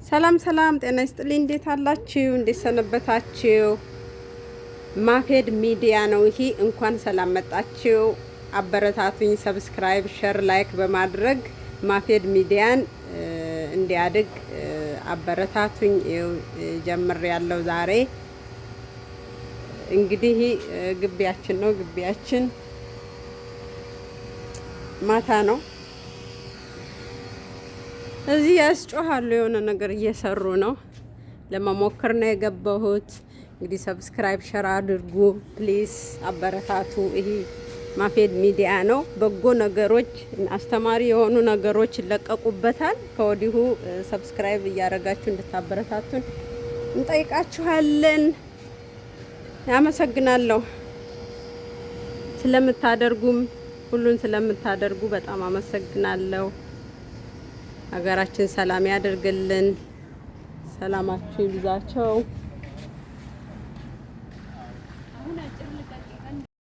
ሰላም ሰላም፣ ጤና ይስጥልኝ። እንዴት አላችሁ? እንዴት ሰነበታችሁ? ማፌድ ሚዲያ ነው ይሄ። እንኳን ሰላም መጣችሁ። አበረታቱኝ። ሰብስክራይብ፣ ሼር፣ ላይክ በማድረግ ማፌድ ሚዲያን እንዲያድግ አበረታቱኝ። ጀምር ያለው ዛሬ እንግዲህ ግቢያችን ነው። ግቢያችን ማታ ነው። እዚህ ያስጮሃሉ። የሆነ ነገር እየሰሩ ነው። ለመሞከር ነው የገባሁት። እንግዲህ ሰብስክራይብ ሸር አድርጉ ፕሊስ፣ አበረታቱ። ይሄ ማፌድ ሚዲያ ነው። በጎ ነገሮች፣ አስተማሪ የሆኑ ነገሮች ይለቀቁበታል። ከወዲሁ ሰብስክራይብ እያደረጋችሁ እንድታበረታቱን እንጠይቃችኋለን። ያመሰግናለሁ ስለምታደርጉም ሁሉን ስለምታደርጉ በጣም አመሰግናለሁ። ሀገራችን ሰላም ያደርግልን። ሰላማችሁ ይብዛቸው።